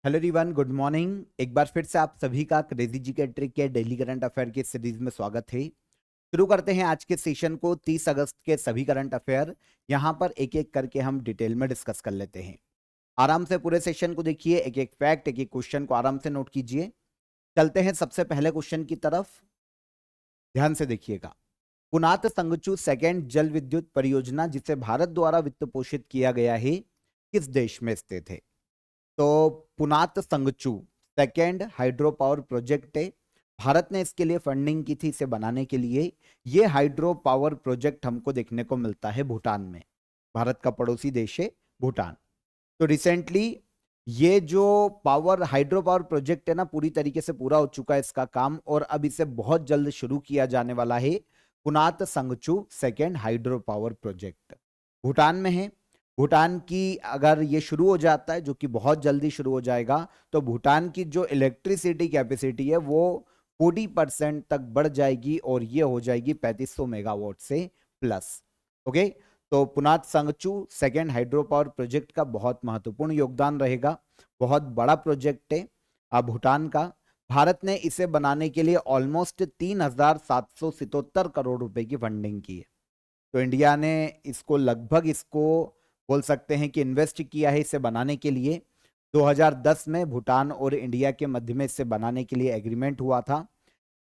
Hello everyone, good morning. एक बार फिर से आप सभी का क्रेजी जी के ट्रिक के डेली करंट अफेयर की सीरीज में स्वागत है। शुरू करते हैं आज के सेशन को। 30 अगस्त के सभी करंट अफेयर यहां पर एक एक करके हम डिटेल में डिस्कस कर लेते हैं। आराम से पूरे सेशन को देखिए, एक एक फैक्ट, एक एक क्वेश्चन को आराम से नोट कीजिए। चलते हैं सबसे पहले क्वेश्चन की तरफ, ध्यान से देखिएगा। पुनात संगचू सेकेंड जल विद्युत परियोजना, जिसे भारत द्वारा वित्त पोषित किया गया है, किस देश में स्थित है? तो पुनात संगचू सेकेंड हाइड्रो पावर प्रोजेक्ट है। भारत ने इसके लिए फंडिंग की थी इसे बनाने के लिए। ये हाइड्रो पावर प्रोजेक्ट हमको देखने को मिलता है भूटान में। भारत का पड़ोसी देश है भूटान। तो रिसेंटली ये जो पावर हाइड्रो पावर प्रोजेक्ट है ना, पूरी तरीके से पूरा हो चुका है इसका काम, और अब इसे बहुत जल्द शुरू किया जाने वाला है। Punatsangchhu second hydro power project Bhutan में है। भूटान की अगर ये शुरू हो जाता है, जो कि बहुत जल्दी शुरू हो जाएगा, तो भूटान की जो इलेक्ट्रिसिटी कैपेसिटी है वो 40% तक बढ़ जाएगी और ये हो जाएगी 3500 मेगावाट से प्लस। ओके, तो पुनात संगचू सेकेंड हाइड्रो पावर प्रोजेक्ट का बहुत महत्वपूर्ण योगदान रहेगा। बहुत बड़ा प्रोजेक्ट है भूटान का। भारत ने इसे बनाने के लिए ऑलमोस्ट 3777 करोड़ रुपए की फंडिंग की है। तो इंडिया ने इसको लगभग इसको बोल सकते हैं कि इन्वेस्ट किया है इसे बनाने के लिए। 2010 में भूटान और इंडिया के मध्य में इसे बनाने के लिए एग्रीमेंट हुआ था।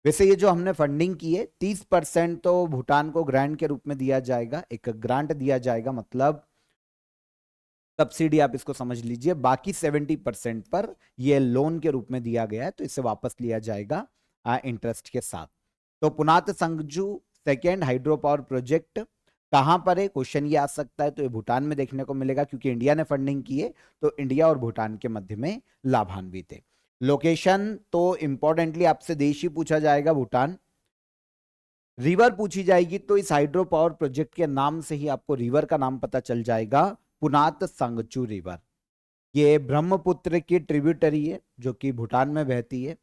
वैसे ये जो हमने फंडिंग की है, 30% तो भूटान को ग्रांट के रूप में दिया जाएगा, एक ग्रांट दिया जाएगा, मतलब सब्सिडी आप इसको समझ लीजिए। बाकी 70% पर ये लोन के रूप में दिया गया है, तो इसे वापस लिया जाएगा इंटरेस्ट के साथ। तो पुनात संगजू सेकेंड हाइड्रो पावर प्रोजेक्ट कहां पर है, क्वेश्चन ये आ सकता है। तो ये भूटान में देखने को मिलेगा, क्योंकि इंडिया ने फंडिंग की है, तो इंडिया और भूटान के मध्य में लाभान्वित है। लोकेशन तो इंपॉर्टेंटली आपसे देश ही पूछा जाएगा, भूटान। रिवर पूछी जाएगी तो इस हाइड्रो पावर प्रोजेक्ट के नाम से ही आपको रिवर का नाम पता चल जाएगा, पुनात संगचू रिवर। ये ब्रह्मपुत्र की ट्रिब्यूटरी है जो कि भूटान में बहती है।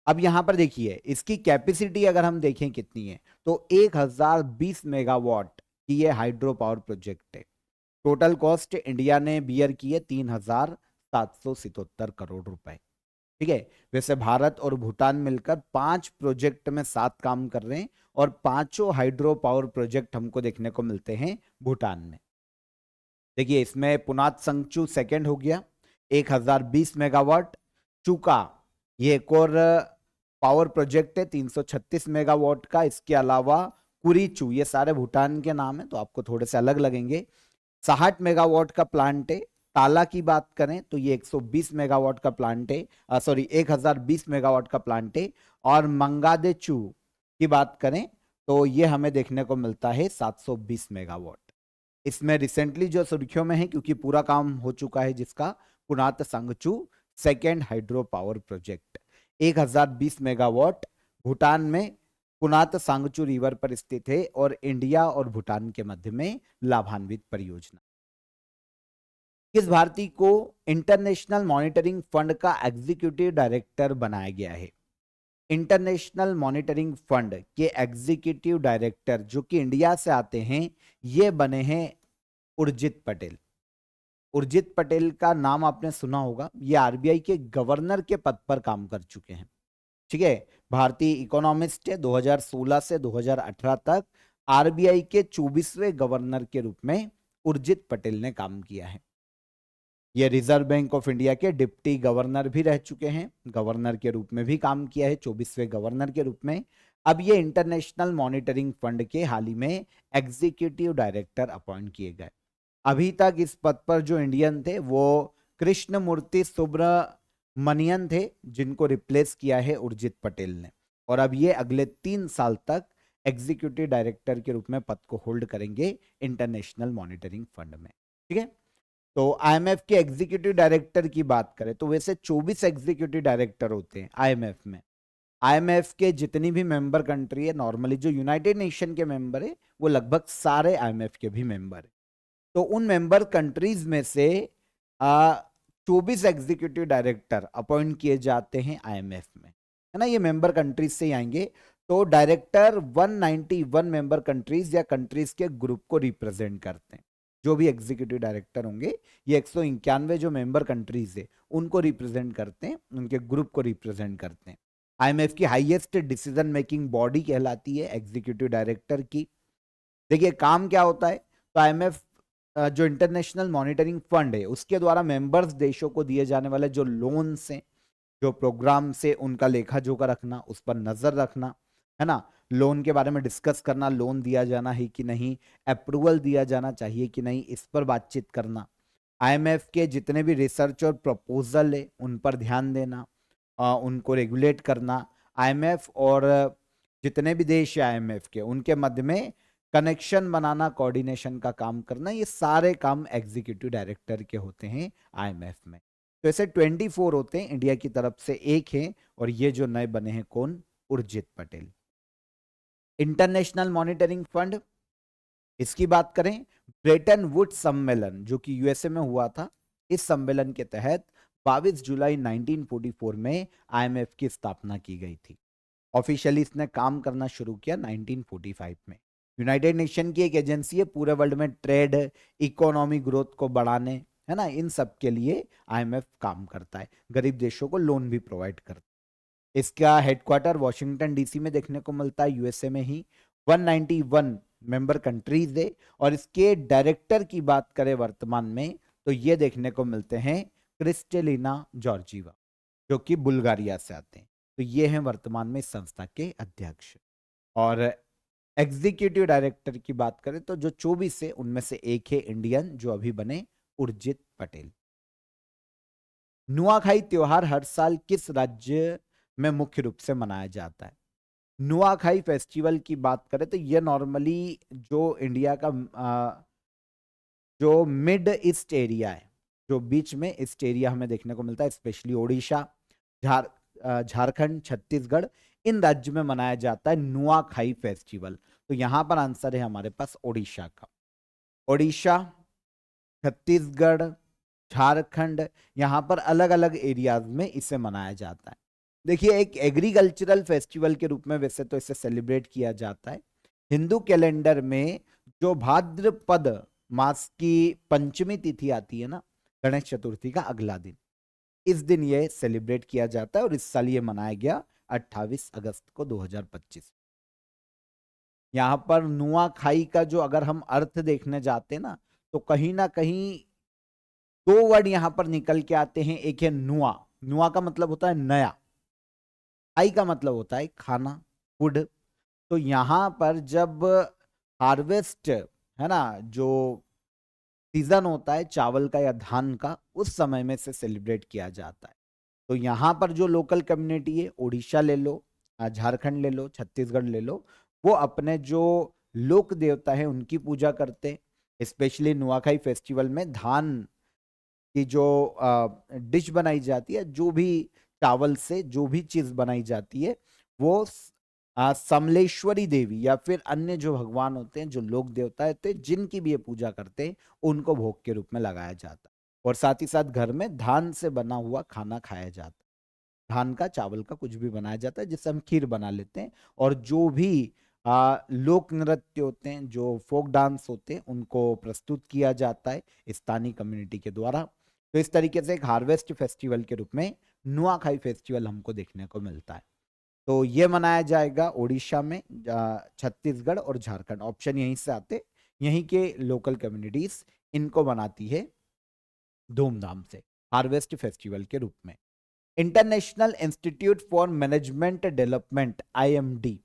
अब यहां पर देखिए इसकी कैपेसिटी अगर हम देखें कितनी है, तो 1020 मेगावाट की ये हाइड्रो पावर प्रोजेक्ट है। टोटल कॉस्ट इंडिया ने बियर की है 3777 करोड़ रुपए। ठीक है। वैसे भारत और भूटान मिलकर 5 प्रोजेक्ट में साथ काम कर रहे हैं, और पांचों हाइड्रो पावर प्रोजेक्ट हमको देखने को मिलते हैं भूटान में। देखिए इसमें पुनात संगचू सेकेंड हो गया, 1020 मेगावाट। चूका ये एक और पावर प्रोजेक्ट है 336 मेगावाट का। इसके अलावा कुरीचू, ये सारे भूटान के नाम है तो आपको थोड़े से अलग लगेंगे। 60 मेगावाट का प्लांट है। ताला की बात करें तो ये 120 मेगावाट का प्लांट है, सॉरी 1020 मेगावाट का प्लांट है। और मंगादेचू की बात करें तो ये हमें देखने को मिलता है 720 मेगावाट। इसमें रिसेंटली जो सुर्खियों में है, क्योंकि पूरा काम हो चुका है जिसका, Punatsangchhu second hydro power project 1020 megawatt Bhutan में पुनात सांगचू रिवर पर स्थित है, और इंडिया और भूटान के मध्य में लाभान्वित परियोजना। किस भारतीय को इंटरनेशनल मॉनिटरिंग फंड का एग्जीक्यूटिव डायरेक्टर बनाया गया है? इंटरनेशनल मॉनिटरिंग फंड के एग्जीक्यूटिव डायरेक्टर जो कि इंडिया से आते हैं, ये बने हैं उर्जित पटेल। उर्जित पटेल का नाम आपने सुना होगा। ये आरबीआई के गवर्नर के पद पर काम कर चुके हैं। ठीक है। भारतीय इकोनॉमिस्ट है। 2016 से 2018 तक आरबीआई के 24वें गवर्नर के रूप में उर्जित पटेल ने काम किया है। ये रिजर्व बैंक ऑफ इंडिया के डिप्टी गवर्नर भी रह चुके हैं, गवर्नर के रूप में भी काम किया है, 24वें गवर्नर के रूप में। अब ये इंटरनेशनल मॉनिटरिंग फंड के हाल ही में एग्जीक्यूटिव डायरेक्टर अपॉइंट किए गए। अभी तक इस पद पर जो इंडियन थे वो कृष्णमूर्ति सुब्रमणियन थे, जिनको रिप्लेस किया है उर्जित पटेल ने। और अब ये अगले 3 साल तक एग्जीक्यूटिव डायरेक्टर के रूप में पद को होल्ड करेंगे इंटरनेशनल मॉनिटरिंग फंड में। ठीक है। तो आईएमएफ के एग्जीक्यूटिव डायरेक्टर की बात करें तो वैसे 24 एग्जीक्यूटिव डायरेक्टर होते हैं आईएमएफ में। आईएमएफ के जितनी भी मेंबर कंट्री है, नॉर्मली जो यूनाइटेड नेशन के मेंबर है, वो लगभग सारे आईएमएफ के भी मेंबर है। तो उन मेंबर कंट्रीज में से 24 एग्जीक्यूटिव डायरेक्टर अपॉइंट किए जाते हैं आईएमएफ में, है ना। ये मेंबर कंट्रीज से ही आएंगे। तो डायरेक्टर 191 मेंबर कंट्रीज या कंट्रीज के ग्रुप को रिप्रेजेंट करते हैं, जो भी एग्जीक्यूटिव डायरेक्टर होंगे, ये 191 जो मेंबर कंट्रीज है उनको रिप्रेजेंट करते हैं, उनके ग्रुप को रिप्रेजेंट करते हैं। आईएमएफ की हाईएस्ट डिसीजन मेकिंग बॉडी कहलाती है एग्जीक्यूटिव डायरेक्टर की। देखिए काम क्या होता है, तो आईएमएफ जो इंटरनेशनल मॉनिटरिंग फंड है उसके द्वारा मेंबर्स देशों को दिए जाने वाले जो लोन्स हैं, जो प्रोग्राम से उनका लेखा जोखा रखना, उस पर नजर रखना, है ना, लोन के बारे में डिस्कस करना, लोन दिया जाना है कि नहीं, अप्रूवल दिया जाना चाहिए कि नहीं, इस पर बातचीत करना, आईएमएफ के जितने भी रिसर्च और प्रपोजल है उन पर ध्यान देना, उनको रेगुलेट करना, आईएमएफ और जितने भी देश है आईएमएफ के उनके मध्य में कनेक्शन बनाना, कोऑर्डिनेशन का काम करना, ये सारे काम एग्जीक्यूटिव डायरेक्टर के होते हैं आईएमएफ में। तो ऐसे 24 होते हैं, इंडिया की तरफ से एक है, और ये जो नए बने हैं कौन, Urjit Patel. International monitoring fund, इसकी बात करें, ब्रेटन वुड सम्मेलन जो कि यूएसए में हुआ था, इस सम्मेलन के तहत 22 जुलाई 1944 में आईएमएफ की स्थापना की गई थी। ऑफिशियली इसने काम करना शुरू किया 1945 में। यूनाइटेड नेशन की एक एजेंसी है, पूरे वर्ल्ड में ट्रेड, इकोनॉमी ग्रोथ को बढ़ाने, है ना, इन सब के लिए आईएमएफ काम करता है, गरीब देशों को लोन भी प्रोवाइड करता है। इसका हेडक्वार्टर वॉशिंगटन डीसी में देखने को मिलता है, यूएसए में ही। 191 मेंबर कंट्रीज है, और इसके डायरेक्टर की बात करें वर्तमान में तो ये देखने को मिलते हैं क्रिस्टेलिना जॉर्जीवा, जो कि बुल्गारिया से आते हैं। तो ये हैं वर्तमान में इस संस्था के अध्यक्ष। और एग्जीक्यूटिव डायरेक्टर की बात करें तो जो 24 है उनमें से एक है इंडियन, जो अभी बने, उर्जित पटेल। नुआखाई त्योहार हर साल किस राज्य में मुख्य रूप से मनाया जाता है? नुआखाई फेस्टिवल की बात करें तो ये नॉर्मली जो इंडिया का जो मिड ईस्ट एरिया है, जो बीच में ईस्ट एरिया हमें देखने को मिलता है, स्पेशली ओडिशा, झारखंड, छत्तीसगढ़, इन राज्य में मनाया जाता है नुआखाई फेस्टिवल। तो यहां पर आंसर है हमारे पास ओडिशा का। ओडिशा, छत्तीसगढ़, झारखंड, यहां पर अलग अलग एरियाज में इसे मनाया जाता है। देखिए एक एग्रीकल्चरल फेस्टिवल के रूप में वैसे तो इसे सेलिब्रेट किया जाता है। हिंदू कैलेंडर में जो भाद्रपद मास की पंचमी तिथि आती है ना, गणेश चतुर्थी का अगला दिन, इस दिन ये सेलिब्रेट किया जाता है, और इस साल ये मनाया गया 28 अगस्त को 2025। यहाँ पर नुआखाई का जो अगर हम अर्थ देखने जाते ना, तो कहीं ना कहीं दो वर्ड यहाँ पर निकल के आते हैं। एक है नुआ, नुआ का मतलब होता है नया, खाई का मतलब होता है खाना, फूड। तो यहाँ पर जब हार्वेस्ट, है ना, जो सीजन होता है चावल का या धान का, उस समय में से सेलिब्रेट किया जाता है। तो यहाँ पर जो लोकल कम्युनिटी है, ओडिशा ले लो, झारखंड ले लो, छत्तीसगढ़ ले लो, वो अपने जो लोक देवता है उनकी पूजा करते हैं। स्पेशली नुआखाई फेस्टिवल में धान की जो डिश बनाई जाती है, जो भी चावल से जो भी चीज बनाई जाती है, वो समलेश्वरी देवी या फिर अन्य जो भगवान होते हैं, जो लोक देवता होते हैं, जिनकी भी ये पूजा करते हैं, उनको भोग के रूप में लगाया जाता है। और साथ ही साथ घर में धान से बना हुआ खाना खाया जाता है, धान का, चावल का कुछ भी बनाया जाता है, जिससे हम खीर बना लेते हैं। और जो भी लोक नृत्य होते हैं, जो फोक डांस होते हैं, उनको प्रस्तुत किया जाता है स्थानीय कम्युनिटी के द्वारा। तो इस तरीके से एक हार्वेस्ट फेस्टिवल के रूप में नुआखाई फेस्टिवल हमको देखने को मिलता है। तो ये मनाया जाएगा ओडिशा में, छत्तीसगढ़ और झारखंड, ऑप्शन यहीं से आते, यहीं के लोकल कम्युनिटीज इनको मनाती है धूमधाम से हार्वेस्ट फेस्टिवल के रूप में। International institute for management development IMD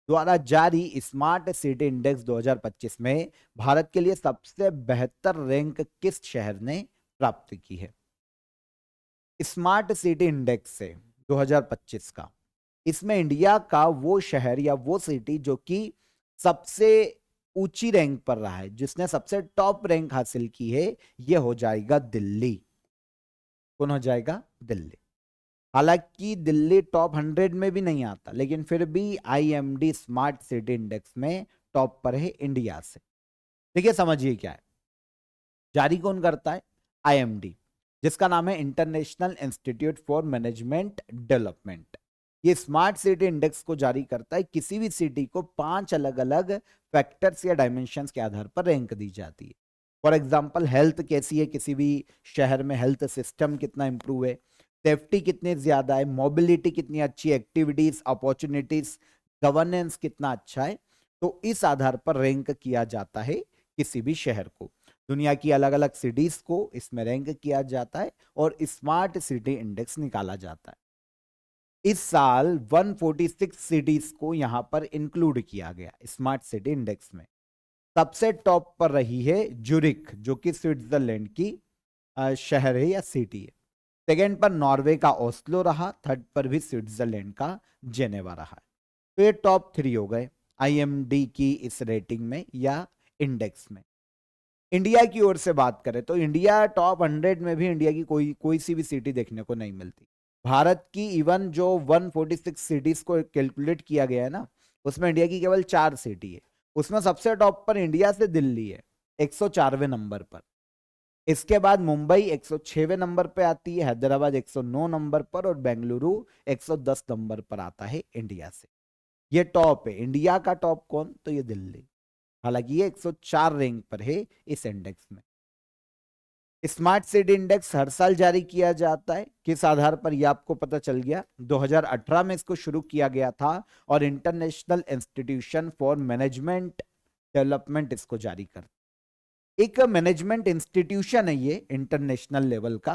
द्वारा जारी स्मार्ट सिटी इंडेक्स 2025 में भारत के लिए सबसे बेहतर रैंक किस शहर ने प्राप्त की है? स्मार्ट सिटी इंडेक्स से 2025 का, इसमें इंडिया का वो शहर या वो सिटी जो कि सबसे ऊंची रैंक पर रहा है, जिसने सबसे टॉप रैंक हासिल की है, ये हो जाएगा दिल्ली। कौन हो जाएगा? दिल्ली। हालांकि दिल्ली टॉप 100 में भी नहीं आता, लेकिन फिर भी आईएमडी स्मार्ट सिटी इंडेक्स में टॉप पर है इंडिया से। देखिए समझिए क्या है, जारी कौन करता है? आईएमडी, जिसका नाम है international institute for management development. ये स्मार्ट सिटी इंडेक्स को जारी करता है, किसी भी सिटी को 5 अलग अलग फैक्टर्स या डायमेंशंस के आधार पर रैंक दी जाती है। फॉर एग्जाम्पल हेल्थ कैसी है, किसी भी शहर में हेल्थ सिस्टम कितना इंप्रूव है, सेफ्टी कितनी ज्यादा है, मोबिलिटी कितनी अच्छी, एक्टिविटीज, अपॉर्चुनिटीज, गवर्नेंस कितना अच्छा है। तो इस आधार पर रैंक किया जाता है किसी भी शहर को। दुनिया की अलग अलग सिटीज को इसमें रैंक किया जाता है और स्मार्ट सिटी इंडेक्स निकाला जाता है। इस साल 146 सिटीज को यहां पर इंक्लूड किया गया स्मार्ट सिटी इंडेक्स में। सबसे टॉप पर रही है ज्यूरिख, जो कि स्विट्जरलैंड की शहर है या सिटी है। सेकेंड पर नॉर्वे का ओस्लो रहा, थर्ड पर भी स्विट्जरलैंड का जेनेवा रहा। तो ये टॉप 3 हो गए आईएमडी की इस रेटिंग में या इंडेक्स में। इंडिया की ओर से बात करें तो इंडिया टॉप 100 में भी इंडिया की कोई कोई सी भी सिटी देखने को नहीं मिलती। भारत की इवन जो 146 सिटीज को कैलकुलेट किया गया है ना, उसमें इंडिया की केवल 4 सिटी है। उसमें सबसे टॉप पर इंडिया से दिल्ली है 104वें नंबर पर। इसके बाद मुंबई 106वें नंबर पे आती है, हैदराबाद 109 नंबर पर और बेंगलुरु 110 नंबर पर आता है इंडिया से। ये टॉप है। इंडिया का टॉप कौन? तो ये दिल्ली। हालांकि ये 104 रैंक पर है इस इंडेक्स में। स्मार्ट सिटी इंडेक्स हर साल जारी किया जाता है। किस आधार पर? यह आपको पता चल गया, 2018 में इसको शुरू किया गया था और international institution for management development इसको जारी कर, एक मैनेजमेंट इंस्टीट्यूशन है ये इंटरनेशनल लेवल का।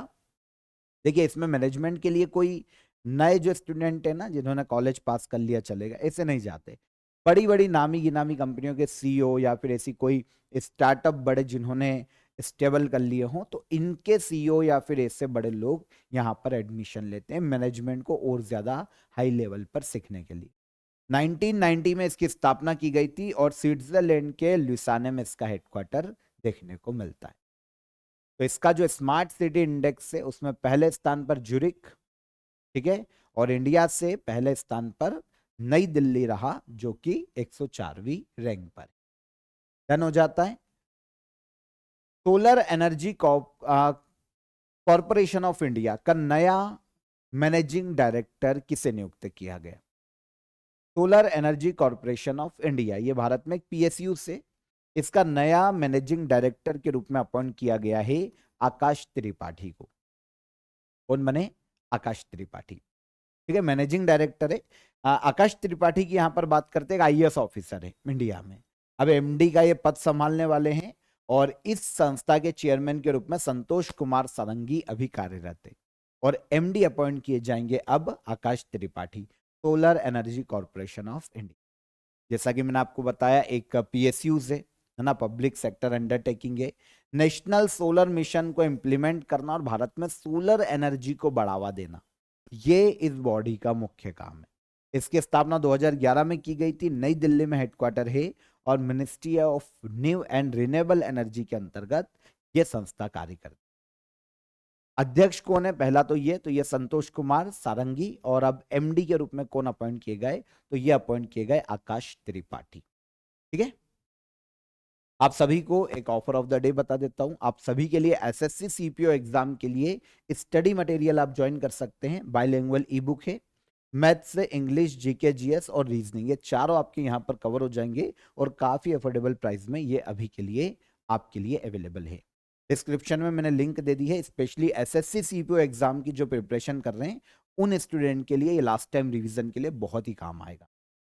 देखिए इसमें मैनेजमेंट के लिए कोई नए जो स्टूडेंट है ना, जिन्होंने कॉलेज पास कर लिया चलेगा, ऐसे नहीं जाते। बड़ी बड़ी नामी गिनामी कंपनियों के सीईओ या फिर ऐसी कोई स्टार्टअप बड़े जिन्होंने स्टेबल कर लिए हों, तो इनके सीईओ या फिर ऐसे बड़े लोग यहाँ पर एडमिशन लेते हैं मैनेजमेंट को और ज्यादा हाई लेवल पर सीखने के लिए। 1990 में इसकी स्थापना की गई थी और स्विट्जरलैंड के ल्यूसाने में इसका हेडक्वार्टर देखने को मिलता है। तो इसका जो स्मार्ट सिटी इंडेक्स है उसमें पहले स्थान पर ज्यूरिख, ठीक है, और इंडिया से पहले स्थान पर नई दिल्ली रहा जो कि 104वीं रैंक पर। डन हो जाता है। Solar energy corporation of India का नया मैनेजिंग डायरेक्टर किसे नियुक्त किया गया? Solar energy corporation of India, ये भारत में एक पीएसयू से, इसका नया मैनेजिंग डायरेक्टर के रूप में अपॉइंट किया गया है आकाश त्रिपाठी को। कौन बने? आकाश त्रिपाठी, ठीक है, मैनेजिंग डायरेक्टर है। आकाश त्रिपाठी की यहां पर बात करते हैं, आईएएस ऑफिसर है इंडिया में। अब एमडी का ये पद संभालने वाले हैं और इस संस्था के चेयरमैन के रूप में संतोष कुमार सारंगी अभी कार्यरत है और एमडी अपॉइंट किए जाएंगे अब Akash Tripathi, solar energy corporation of India. जैसा कि मैंने आपको बताया एक पीएसयू है ना, पब्लिक सेक्टर अंडरटेकिंग है। नेशनल सोलर मिशन को इंप्लीमेंट करना और भारत में सोलर एनर्जी को बढ़ावा देना, ये इस बॉडी का मुख्य काम है। इसकी स्थापना 2011 में की गई थी, नई दिल्ली में हेडक्वार्टर है और ministry of new and renewable energy के अंतर्गत यह संस्था कार्य करती है। अध्यक्ष कौन है? पहला तो ये संतोष कुमार सारंगी, और अब एमडी के रूप में कौन अपॉइंट किए गए? तो ये अपॉइंट किए गए आकाश त्रिपाठी, ठीक है। आप सभी को एक ऑफर ऑफ द डे बता देता हूं। आप सभी के लिए एसएससी सीपीओ एग्जाम के लिए स्टडी मटेरियल आप ज्वाइन कर सकते हैं। बाइलिंगुअल ई बुक है, मैथ्स से इंग्लिश, जीके, जीएस और रीजनिंग, ये चारों आपके यहाँ पर कवर हो जाएंगे और काफी अफोर्डेबल प्राइस में ये अभी के लिए आपके लिए अवेलेबल है। डिस्क्रिप्शन में मैंने लिंक दे दी है। स्पेशली एसएससी सीपीओ एग्जाम की जो प्रिपरेशन कर रहे हैं उन स्टूडेंट के लिए ये लास्ट टाइम रिवीजन के लिए बहुत ही काम आएगा।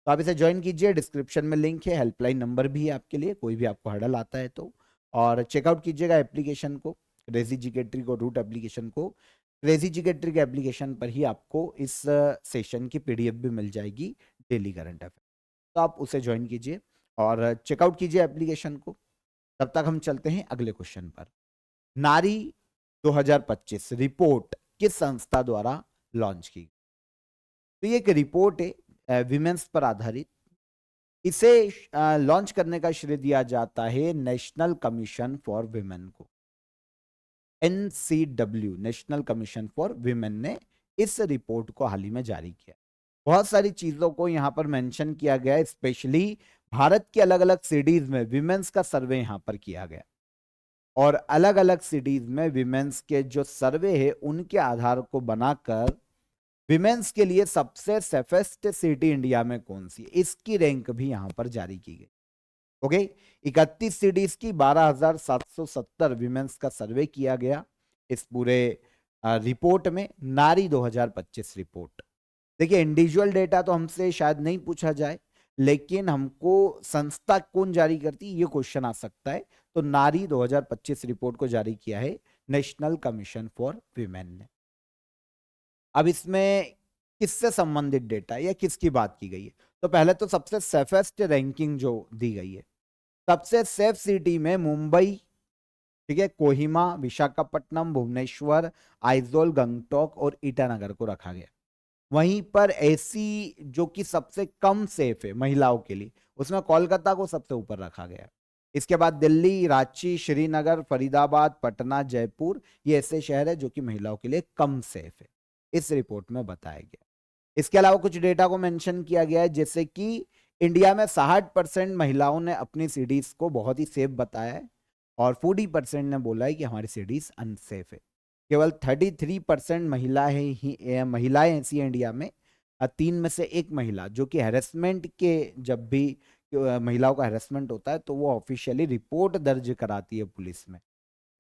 तो आप इसे ज्वाइन कीजिए, डिस्क्रिप्शन में लिंक है, हेल्पलाइन नंबर भी है आपके लिए, कोई भी आपको हर्डल आता है तो। और चेकआउट कीजिएगा एप्लीकेशन को, क्रेजी जीके ट्रिक और रूट एप्लीकेशन को। क्रेजी जीके ट्रिक एप्लीकेशन पर ही आपको इस सेशन की पीडीएफ भी मिल जाएगी, डेली करंट अफेयर, तो आप उसे ज्वाइन कीजिए और चेकआउट कीजिए एप्लीकेशन को। तब तक हम चलते हैं अगले क्वेश्चन पर। नारी 2025 रिपोर्ट किस संस्था द्वारा लॉन्च की? तो ये एक रिपोर्ट है विमेंस पर आधारित। इसे लॉन्च करने का श्रेय दिया जाता है नेशनल कमीशन फॉर विमेन को। NCW, national commission for women, ने इस रिपोर्ट को हाल ही में जारी किया। बहुत सारी चीजों को यहाँ पर मेंशन किया गया है, स्पेशली भारत के अलग अलग सिटीज में विमेंस का सर्वे यहाँ पर किया गया और अलग अलग सिटीज में विमेंस के जो सर्वे है उनके आधार को बनाकर विमेंस के लिए सबसे सेफेस्ट सिटी इंडिया में कौन सी है, इसकी रैंक भी यहां पर जारी की गई। ओके, 31 सिटीज की 12,770 विमेंस का सर्वे किया गया इस पूरे रिपोर्ट में, नारी 2025 रिपोर्ट। देखिए इंडिविजुअल डेटा तो हमसे शायद नहीं पूछा जाए, लेकिन हमको संस्था कौन जारी करती है ये क्वेश्चन आ सकता है। तो नारी 2025 रिपोर्ट को जारी किया है नेशनल कमीशन फॉर वीमेन ने। अब इसमें किससे संबंधित डेटा या किसकी बात की गई है? तो पहले तो सबसे सेफेस्ट रैंकिंग जो दी गई है, सबसे सेफ सिटी में मुंबई, ठीक है, कोहिमा, विशाखापट्टनम, भुवनेश्वर, आइजोल, गंगटोक और ईटानगर को रखा गया। वहीं पर ऐसी जो कि सबसे कम सेफ है महिलाओं के लिए, उसमें कोलकाता को सबसे ऊपर रखा गया है। इसके बाद दिल्ली, रांची, श्रीनगर, फरीदाबाद, पटना, जयपुर, ये ऐसे शहर है जो कि महिलाओं के लिए कम सेफ है, इस रिपोर्ट में बताया गया। इसके अलावा कुछ डेटा को मेंशन किया गया है, जैसे कि इंडिया में 60% महिलाओं ने अपनी सिटीज को बहुत ही सेफ बताया है और 40% ने बोला है कि हमारी सिटीज अनसेफ है। केवल 33% महिलाएं ऐसी हैं इंडिया में, 3 में से 1 महिला जो कि हैरेसमेंट के, जब भी महिलाओं का हैरेसमेंट होता है तो वो ऑफिशियली रिपोर्ट दर्ज कराती है पुलिस में।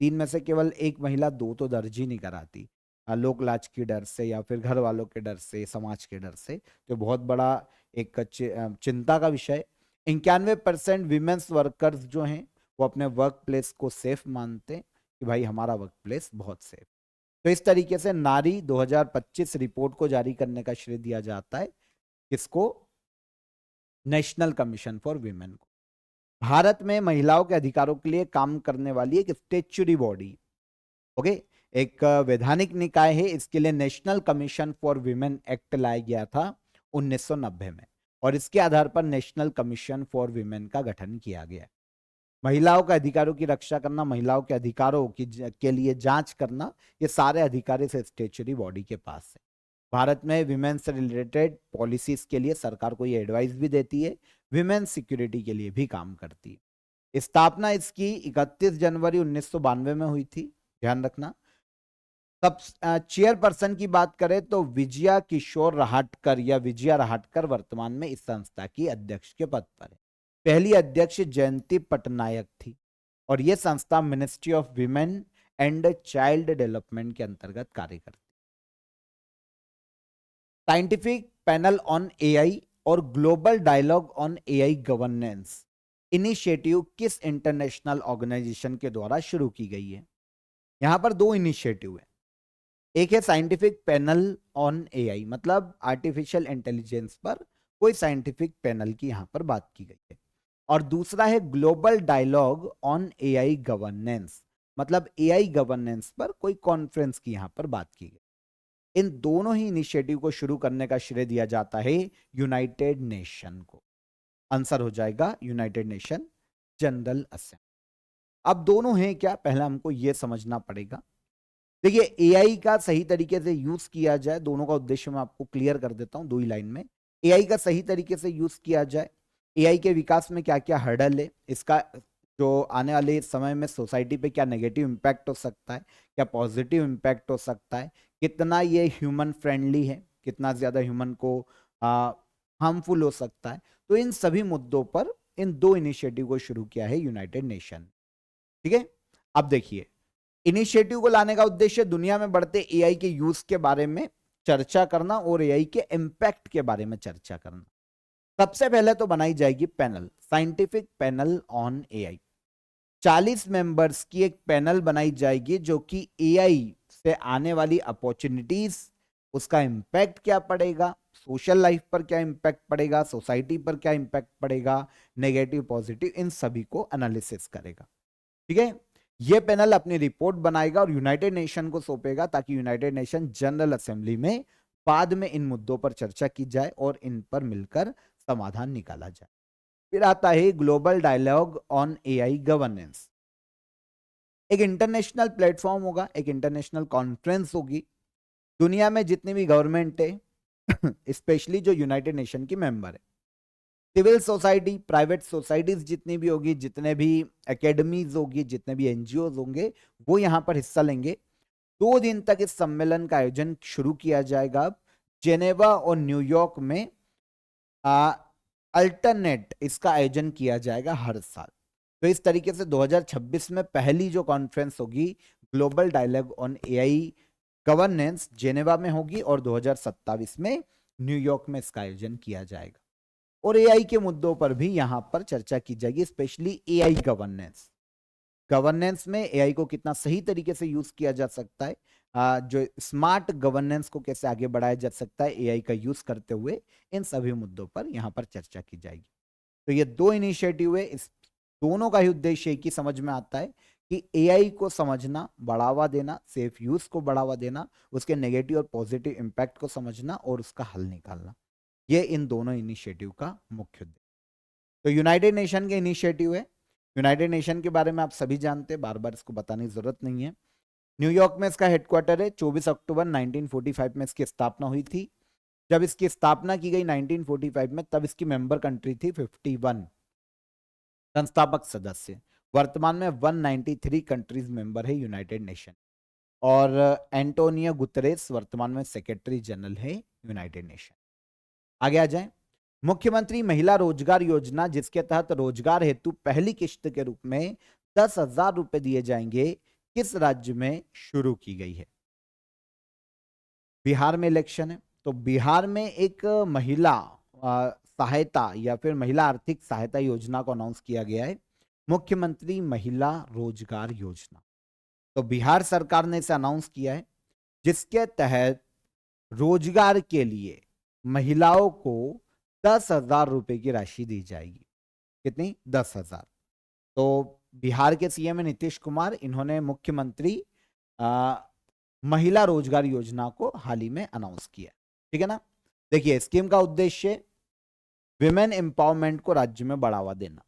3 में से केवल 1 महिला 2 तो दर्ज ही नहीं कराती, लोक लाज के डर से या फिर घर वालों के डर से, समाज के डर से। तो बहुत बड़ा एक चिंता का विषय। 91% विमेन्स वर्कर्स जो हैं वो अपने वर्क प्लेस को सेफ मानते हैं कि भाई हमारा वर्क प्लेस बहुत सेफ। तो इस तरीके से नारी 2025 रिपोर्ट को जारी करने का श्रेय दिया जाता है किसको? नेशनल कमीशन फॉर वीमेन को। भारत में महिलाओं के अधिकारों के लिए काम करने वाली एक स्टेचुरी बॉडी, ओके, एक वैधानिक निकाय है। इसके लिए national commission for women act लाया गया था 1990 में, और इसके आधार पर नेशनल कमीशन फॉर वीमेन का गठन किया गया। महिलाओं के अधिकारों की रक्षा करना, महिलाओं के अधिकारों के लिए जांच करना, ये सारे अधिकार इस स्टेचुरी बॉडी के पास है। भारत में विमेन से रिलेटेड पॉलिसीज के लिए सरकार को ये एडवाइस भी देती है, विमेन सिक्योरिटी के लिए भी काम करती है। स्थापना इसकी 31 जनवरी 1992 में हुई थी, ध्यान रखना। तब चेयरपर्सन की बात करें तो विजया किशोर रहाटकर या विजया रहाटकर वर्तमान में इस संस्था की अध्यक्ष के पद पर है। पहली अध्यक्ष जयंती पटनायक थी, और यह संस्था ministry of women and child development के अंतर्गत कार्य करती है। साइंटिफिक पैनल ऑन एआई और global dialogue on AI governance initiative किस इंटरनेशनल ऑर्गेनाइजेशन के द्वारा शुरू की गई है? यहां पर 2 इनिशिएटिव है। एक है साइंटिफिक पैनल ऑन एआई, मतलब आर्टिफिशियल इंटेलिजेंस पर कोई साइंटिफिक पैनल की यहां पर बात की गई है, और दूसरा है global dialogue on AI governance, मतलब एआई गवर्नेंस पर कोई कॉन्फ्रेंस की यहां पर बात की गई। इन दोनों ही इनिशिएटिव को शुरू करने का श्रेय दिया जाता है यूनाइटेड नेशन को। आंसर हो जाएगा यूनाइटेड नेशन जनरल असेंबली। अब दोनों हैं क्या, पहले हमको यह समझना पड़ेगा। देखिए एआई का सही तरीके से यूज किया जाए, दोनों का उद्देश्य मैं आपको क्लियर कर देता हूं 2 ही लाइन में। एआई का सही तरीके से यूज किया जाए, एआई के विकास में क्या क्या हर्डल है, इसका जो आने वाले समय में सोसाइटी पे क्या नेगेटिव इम्पैक्ट हो सकता है, क्या पॉजिटिव इम्पैक्ट हो सकता है, कितना ये ह्यूमन फ्रेंडली है, कितना ज्यादा ह्यूमन को हार्मफुल हो सकता है। तो इन सभी मुद्दों पर इन 2 इनिशिएटिव को शुरू किया है यूनाइटेड नेशन। ठीक है, अब देखिए इनिशिएटिव को लाने का उद्देश्य दुनिया में बढ़ते एआई के यूज के बारे में चर्चा करना और एआई के इम्पैक्ट के बारे में चर्चा करना। सबसे पहले तो बनाई जाएगी panel, scientific panel on AI. 40 members की एक पैनल बनाई जाएगी जो कि एआई से आने वाली अपॉर्चुनिटीज, उसका इम्पैक्ट क्या पड़ेगा, सोशल लाइफ पर क्या इम्पैक्ट पड़ेगा, सोसाइटी पर क्या इम्पैक्ट पड़ेगा, नेगेटिव पॉजिटिव, इन सभी को एनालिसिस करेगा। ठीक है, यह पैनल अपनी रिपोर्ट बनाएगा और यूनाइटेड नेशन को सौंपेगा, ताकि यूनाइटेड नेशन जनरल असेंबली में बाद में इन मुद्दों पर चर्चा की जाए और इन पर मिलकर समाधान निकाला जाए। फिर आता है global dialogue on AI governance. एक इंटरनेशनल प्लेटफॉर्म होगा, एक इंटरनेशनल कॉन्फ्रेंस होगी। दुनिया में जितनी भी गवर्नमेंट है स्पेशली जो यूनाइटेड नेशन की मेंबर है, सिविल सोसाइटी, प्राइवेट सोसाइटीज जितनी भी होगी, जितने भी एकेडमीज होगी, जितने भी एनजीओ होंगे, वो यहां पर हिस्सा लेंगे। 2 दिन तक इस सम्मेलन का आयोजन शुरू किया जाएगा जेनेवा और न्यूयॉर्क में अल्टरनेट इसका आयोजन किया जाएगा हर साल। तो इस तरीके से 2026 में पहली जो कॉन्फ्रेंस होगी global dialogue on AI governance Geneva में होगी और 2027 में न्यूयॉर्क में इसका आयोजन किया जाएगा। और एआई के मुद्दों पर भी यहां पर चर्चा की जाएगी, स्पेशली एआई गवर्नेंस। गवर्नेंस में एआई को कितना सही तरीके से यूज किया जा सकता है, जो स्मार्ट गवर्नेंस को कैसे आगे बढ़ाया जा सकता है एआई का यूज करते हुए, इन सभी मुद्दों पर यहां पर चर्चा की जाएगी। तो ये दो इनिशिएटिव है, इस दोनों का ही उद्देश्य एक ही समझ में आता है कि एआई को समझना, बढ़ावा देना, सेफ यूज को बढ़ावा देना, उसके नेगेटिव और पॉजिटिव इंपैक्ट को समझना और उसका हल निकालना। ये इन दोनों इनिशिएटिव का मुख्य उद्देश्य। तो यूनाइटेड नेशन के इनिशिएटिव है। यूनाइटेड नेशन के बारे में आप सभी जानते हैं, बार बार इसको बताने की जरूरत नहीं है। न्यूयॉर्क में इसका हेडक्वार्टर है। 24 अक्टूबर 1945 में इसकी स्थापना हुई थी। जब इसकी स्थापना की गई 1945 में, तब इसकी मेंबर कंट्री थी 51 संस्थापक सदस्य। वर्तमान में 193 कंट्रीज मेंबर है यूनाइटेड नेशन। और एंटोनियो गुतरेस वर्तमान में सेक्रेटरी जनरल है यूनाइटेड नेशन। आगे आ जाएं। मुख्यमंत्री महिला रोजगार योजना, जिसके तहत रोजगार हेतु पहली किश्त के रूप में 10,000 रुपए दिए जाएंगे, किस राज्य में शुरू की गई है? बिहार में इलेक्शन है, तो बिहार में एक महिला सहायता या फिर महिला आर्थिक सहायता योजना को अनाउंस किया गया है, मुख्यमंत्री महिला रोजगार योजना। तो बिहार सरकार ने इसे अनाउंस किया है, जिसके तहत रोजगार के लिए महिलाओं को 10,000 रुपए की राशि दी जाएगी। कितनी? 10,000। तो बिहार के सीएम नीतीश कुमार, इन्होंने मुख्यमंत्री महिला रोजगार योजना को हाल ही में अनाउंस किया। ठीक है ना। देखिए, स्कीम का उद्देश्य विमेन एम्पावरमेंट को राज्य में बढ़ावा देना।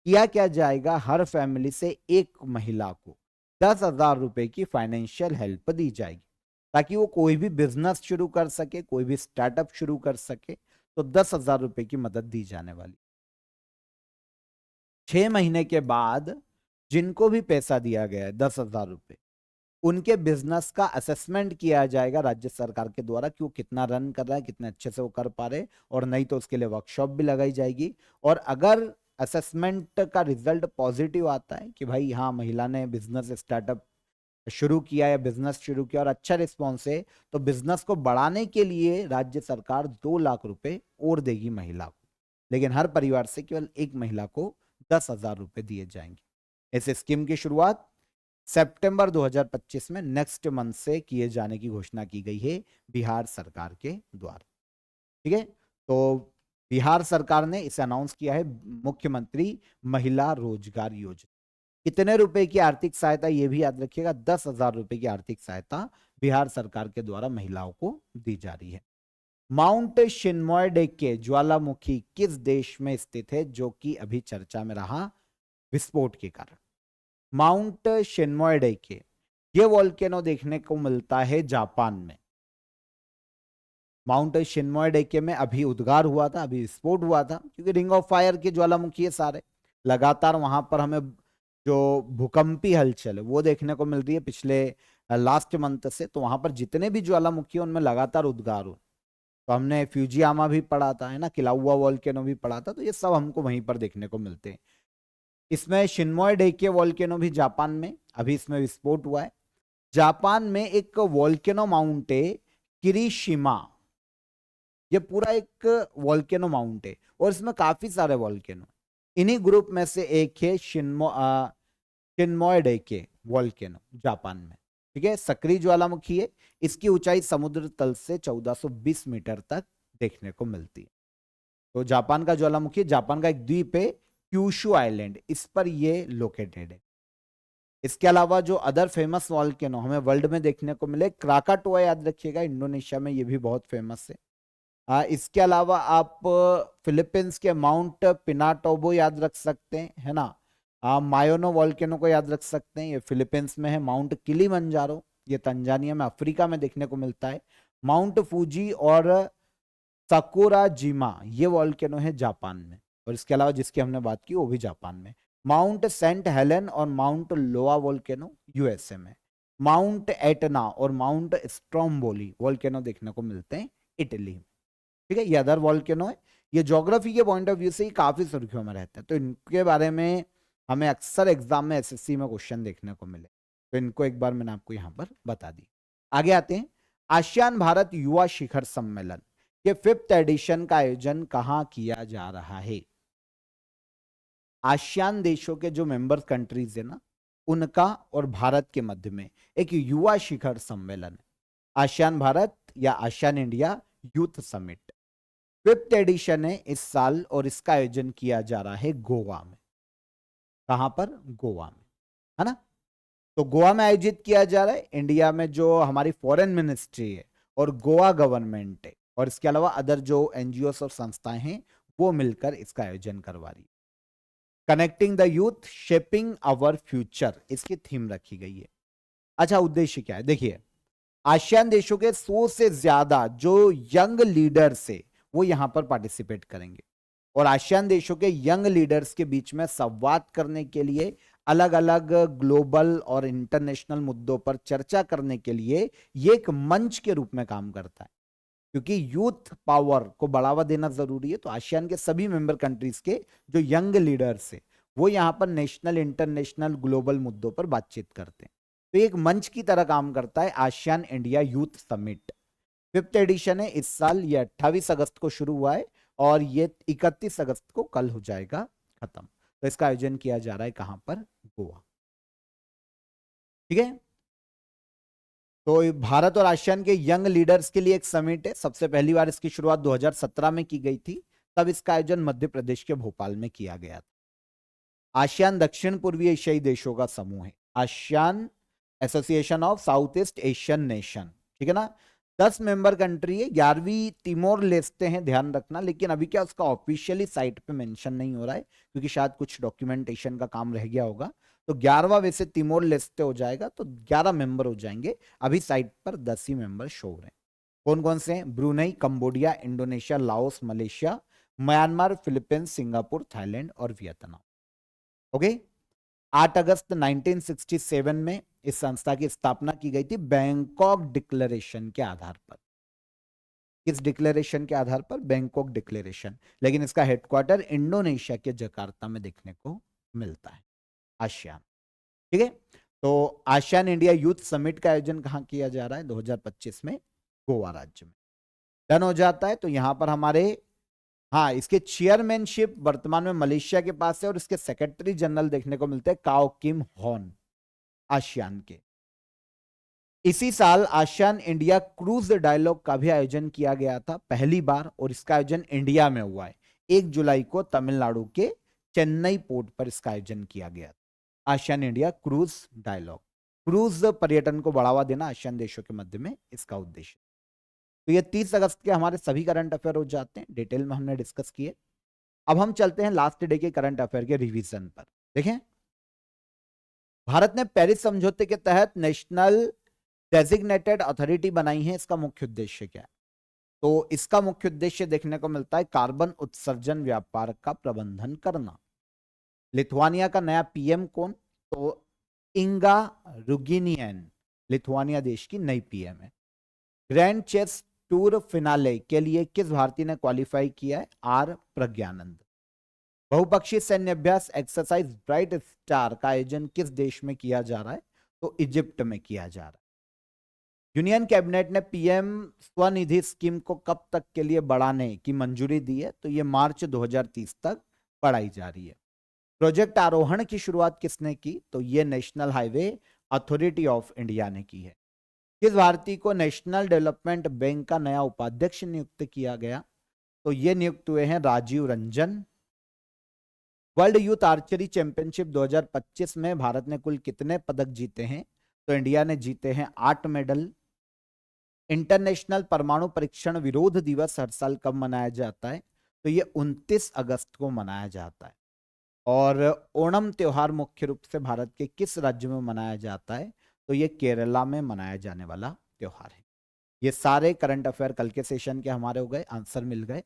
किया क्या जाएगा, हर फैमिली से एक महिला को 10,000 रुपए की फाइनेंशियल हेल्प दी जाएगी, ताकि वो कोई भी बिजनेस शुरू कर सके, कोई भी स्टार्टअप शुरू कर सके। तो 10,000 रुपए की मदद दी जाने वाली। 6 महीने के बाद जिनको भी पैसा दिया गया है 10,000 रुपए, उनके बिजनेस का असेसमेंट किया जाएगा राज्य सरकार के द्वारा कि वो कितना रन कर रहा है, कितने अच्छे से वो कर पा रहे, और नहीं तो उसके लिए वर्कशॉप भी लगाई जाएगी। और अगर असेसमेंट का रिजल्ट पॉजिटिव आता है कि भाई हाँ, महिला ने बिजनेस स्टार्टअप शुरू किया या बिजनेस शुरू किया और अच्छा रिस्पॉन्स है, तो बिजनेस को बढ़ाने के लिए राज्य सरकार 2 लाख रुपए और देगी महिला को। लेकिन हर परिवार से केवल एक महिला को 10,000 रुपए दिए जाएंगे। इस स्कीम की शुरुआत सितंबर 2025 में नेक्स्ट मंथ से किए जाने की घोषणा की गई है बिहार सरकार के द्वारा। ठीक है। तो बिहार सरकार ने इसे अनाउंस किया है, मुख्यमंत्री महिला रोजगार योजना। कितने रुपए की आर्थिक सहायता, ये भी याद रखिएगा, 10,000 रुपए की आर्थिक सहायता बिहार सरकार के द्वारा महिलाओं को दी जा रही है। माउंट शिनमोयडेके ज्वालामुखी किस देश में स्थित है, जो कि अभी चर्चा में रहा विस्फोट के कारण? माउंट शिनमोयडेके, ये वोल्केनो देखने को मिलता है जापान में। माउंट शिनमोयडेके में अभी उद्गार हुआ था, अभी विस्फोट हुआ था, क्योंकि रिंग ऑफ फायर के ज्वालामुखी है सारे। लगातार वहां पर हमें जो भूकंपी हलचल है वो देखने को मिल रही है पिछले लास्ट मंथ से। तो वहां पर जितने भी ज्वालामुखी है उनमें लगातार उद्गार हो। तो हमने फ्यूजियामा भी पढ़ा था, है ना, किलाउआ वोल्केनो भी पढ़ा था, तो ये सब हमको वहीं पर देखने को मिलते हैं। इसमें शिनमोयडेके वोल्केनो भी जापान में, अभी इसमें विस्फोट हुआ है। जापान में एक वोल्केनो माउंट है किरीशिमा, ये पूरा एक वोल्केनो माउंट है और इसमें काफी सारे वोल्केनो। इन्हीं ग्रुप में से एक है शिनमोयडेके वोल्केनो जापान में। ठीक है, सक्रिय ज्वालामुखी है। इसकी ऊंचाई समुद्र तल से 1420 मीटर तक देखने को मिलती है। तो जापान का ज्वालामुखी, जापान का एक द्वीप है क्यूशु आइलैंड, इस पर ये लोकेटेड है। इसके अलावा जो अदर फेमस वॉल्केनो हमें वर्ल्ड में देखने को मिले, क्राकाटोआ याद रखिएगा, इंडोनेशिया में ये भी बहुत फेमस है। इसके अलावा आप फिलीपींस के माउंट पिनाटोबो याद रख सकते हैं, है ना। मायोनो वोल्केनो को याद रख सकते हैं, ये फिलीपींस में है। माउंट किलिमंजारो, ये तंजानिया में, अफ्रीका में देखने को मिलता है। माउंट फूजी और साकुराजिमा, ये वोल्केनो है जापान में। और इसके अलावा जिसकी हमने बात की वो भी जापान में। माउंट सेंट हेलेन और माउंट लोआ वोल्केनो यूएसए में। माउंट एटना और माउंट स्ट्रोम्बोली वोल्केनो देखने को मिलते हैं इटली में। ठीक है, ये अदर वोल्केनो है। ये ज्योग्राफी के पॉइंट ऑफ व्यू से ही काफी सुर्खियों में रहते हैं, तो इनके बारे में हमें अक्सर एग्जाम में एसएससी में क्वेश्चन देखने को मिले, तो इनको एक बार मैंने आपको यहाँ पर बता दी। आगे आते हैं, आसियान भारत युवा शिखर सम्मेलन के 5th एडिशन का आयोजन कहाँ किया जा रहा है? आसियान देशों के जो मेंबर कंट्रीज है ना, उनका और भारत के मध्य में एक युवा शिखर सम्मेलन है, आसियान भारत या ASEAN India youth summit. 5th edition है इस साल और इसका आयोजन किया जा रहा है गोवा में। कहां पर? गोवा में, है ना। तो गोवा में आयोजित किया जा रहा है, इंडिया में जो हमारी फॉरेन मिनिस्ट्री है और गोवा गवर्नमेंट है और इसके अलावा अदर जो एनजीओ और संस्थाएं हैं वो मिलकर इसका आयोजन करवा रही है। Connecting the youth shaping our future, इसकी थीम रखी गई है। अच्छा, उद्देश्य क्या है? देखिए, आसियान देशों के 100 से ज्यादा जो यंग लीडर्स है वो यहां पर पार्टिसिपेट करेंगे और आसियान देशों के यंग लीडर्स के बीच में संवाद करने के लिए, अलग अलग ग्लोबल और इंटरनेशनल मुद्दों पर चर्चा करने के लिए ये एक मंच के रूप में काम करता है। क्योंकि यूथ पावर को बढ़ावा देना जरूरी है, तो आसियान के सभी मेंबर कंट्रीज के जो यंग लीडर्स है वो यहाँ पर नेशनल, इंटरनेशनल, ग्लोबल मुद्दों पर बातचीत करते हैं। तो एक मंच की तरह काम करता है ASEAN India youth summit. 5th edition है इस साल, ये 28 अगस्त को शुरू हुआ है और ये 31 अगस्त को कल हो जाएगा खत्म। तो इसका आयोजन किया जा रहा है कहां पर? गोवा। ठीक है, तो भारत और आसियान के यंग लीडर्स के लिए एक समिट है। सबसे पहली बार इसकी शुरुआत 2017 में की गई थी, तब इसका आयोजन मध्य प्रदेश के भोपाल में किया गया था। आसियान दक्षिण पूर्वी एशियाई देशों का समूह है, ASEAN association of south east Asian nation, ठीक है ना। 10 मेंबर कंट्री है, 11वीं तिमोर लेस्ते हैं, ध्यान रखना। लेकिन अभी क्या उसका ऑफिशियली साइट पे मेंशन नहीं हो रहा है क्योंकि शायद कुछ डॉक्यूमेंटेशन का काम रह गया होगा। तो 11वां वैसे तिमोर लेस्ते हो जाएगा, तो 11 मेंबर हो जाएंगे। अभी साइट पर 10 ही मेंबर शो हो रहे हैं। कौन कौन से हैं? Brunei, Cambodia, Indonesia, Laos, Malaysia, Myanmar, Philippines, Singapore, Thailand और वियतनाम। ओके। 8 अगस्त 1967 में इस संस्था की स्थापना की गई थी बैंकॉक डिक्लेरेशन के आधार पर। किस डिक्लेरेशन के आधार पर? Bangkok declaration. लेकिन इसका हेडक्वार्टर इंडोनेशिया के जकार्ता में देखने को मिलता है। आसियान, ठीक है। तो आसियान इंडिया यूथ समिट का आयोजन कहां किया जा रहा है? 2025 में गोवा राज्य में। डन हो जाता है। तो यहां पर हमारे, हाँ, इसके चेयरमैनशिप वर्तमान में मलेशिया के पास है और इसके सेक्रेटरी जनरल देखने को मिलते हैं काओ किम हॉन, आसियान के। इसी साल आसियान इंडिया क्रूज डायलॉग का भी आयोजन किया गया था पहली बार, और इसका आयोजन इंडिया में हुआ है। 1 जुलाई को तमिलनाडु के चेन्नई पोर्ट पर इसका आयोजन किया गया। ASEAN India cruise dialogue, cruise पर्यटन को बढ़ावा देना आसियान देशों के मध्य में इसका उद्देश्य। तो ये 30 अगस्त के हमारे सभी करंट अफेयर हो जाते हैं, डिटेल में हमने डिस्कस किए। अब हम चलते हैं लास्ट डे के करंट अफेयर के रिवीजन पर। देखें, भारत ने पेरिस समझौते के तहत नेशनल डेजिग्नेटेड अथॉरिटी बनाई है। इसका मुख्य उद्देश्य क्या है? तो इसका मुख्य उद्देश्य देखने को मिलता है कार्बन उत्सर्जन व्यापार का प्रबंधन करना। लिथुआनिया का नया पीएम कौन? तो इंगा रुगिनियन, लिथुआनिया देश की नई पीएम है। ग्रैंड चेस टूर फिनाले के लिए किस भारतीय ने क्वालिफाई किया है? आर प्रज्ञानंद। बहुपक्षीय सैन्य अभ्यास एक्सरसाइज ब्राइट स्टार का आयोजन किस देश में किया जा रहा है? तो इजिप्ट में किया जा रहा है। यूनियन कैबिनेट ने पीएम स्वनिधि स्कीम को कब तक के लिए बढ़ाने की मंजूरी दी है? तो ये मार्च 2030 तक बढ़ाई जा रही है। प्रोजेक्ट आरोहण की शुरुआत किसने की? तो ये national highway authority of India ने की है। किस भारतीय को नेशनल डेवलपमेंट बैंक का नया उपाध्यक्ष नियुक्त किया गया? तो ये नियुक्त हुए हैं Rajiv Ranjan. World youth archery championship 2025 में भारत ने कुल कितने पदक जीते हैं? तो इंडिया ने जीते हैं 8 मेडल। इंटरनेशनल परमाणु परीक्षण विरोध दिवस हर साल कब मनाया जाता है? तो ये 29 अगस्त को मनाया जाता है। और ओणम त्योहार मुख्य रूप से भारत के किस राज्य में मनाया जाता है? तो ये केरला में मनाया जाने वाला त्योहार है। ये सारे करंट अफेयर कल के सेशन के हमारे हो गए, आंसर मिल गए।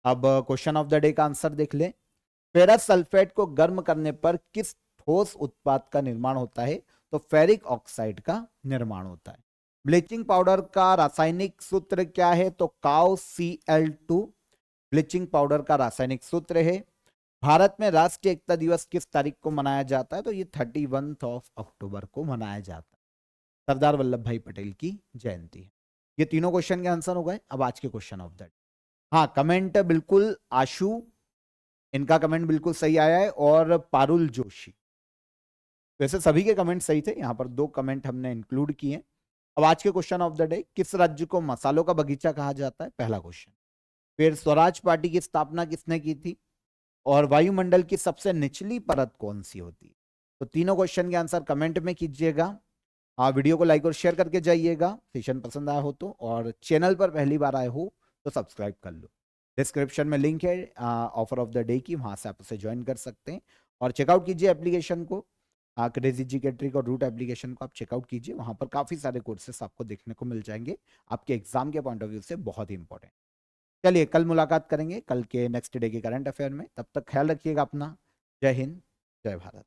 अब क्वेश्चन ऑफ द डे का आंसर देख ले। फेरस सल्फेट को गर्म करने पर किस ठोस उत्पाद का निर्माण होता है? तो फेरिक ऑक्साइड का निर्माण होता है। ब्लीचिंग पाउडर का रासायनिक सूत्र क्या है? तो CaO Cl2। ब्लीचिंग पाउडर का रासायनिक सूत्र है। भारत में राष्ट्रीय एकता दिवस किस तारीख को मनाया जाता है? तो ये 31 अक्टूबर को मनाया जाता है। सरदार वल्लभ भाई पटेल की जयंती है। ये तीनों क्वेश्चन के आंसर हो गए। अब आज के क्वेश्चन ऑफ द डे। हाँ, कमेंट बिल्कुल आशु, इनका कमेंट बिल्कुल सही आया है, और पारुल जोशी। वैसे सभी के कमेंट सही थे, यहाँ पर 2 कमेंट हमने इंक्लूड किए। अब आज के क्वेश्चन ऑफ द डे, किस राज्य को मसालों का बगीचा कहा जाता है? पहला क्वेश्चन। फिर स्वराज पार्टी की स्थापना किसने की थी? और वायुमंडल की सबसे निचली परत कौन सी होती है? तो तीनों क्वेश्चन के आंसर कमेंट में कीजिएगा। वीडियो को लाइक और शेयर करके जाइएगा सेशन पसंद आया हो तो, और चैनल पर पहली बार आए हो तो सब्सक्राइब कर लो। डिस्क्रिप्शन में लिंक है ऑफर ऑफ द डे की, वहां से आप उसे ज्वाइन कर सकते हैं और चेकआउट कीजिए एप्लीकेशन को। क्रेजी जीके ट्रिक और रूट एप्लीकेशन को आप चेकआउट कीजिए, वहां पर काफी सारे कोर्सेस आपको देखने को मिल जाएंगे, आपके एग्जाम के पॉइंट ऑफ व्यू से बहुत ही इंपॉर्टेंट। चलिए कल मुलाकात करेंगे कल के नेक्स्ट डे के करंट अफेयर में। तब तक ख्याल रखिएगा अपना। जय हिंद, जय भारत।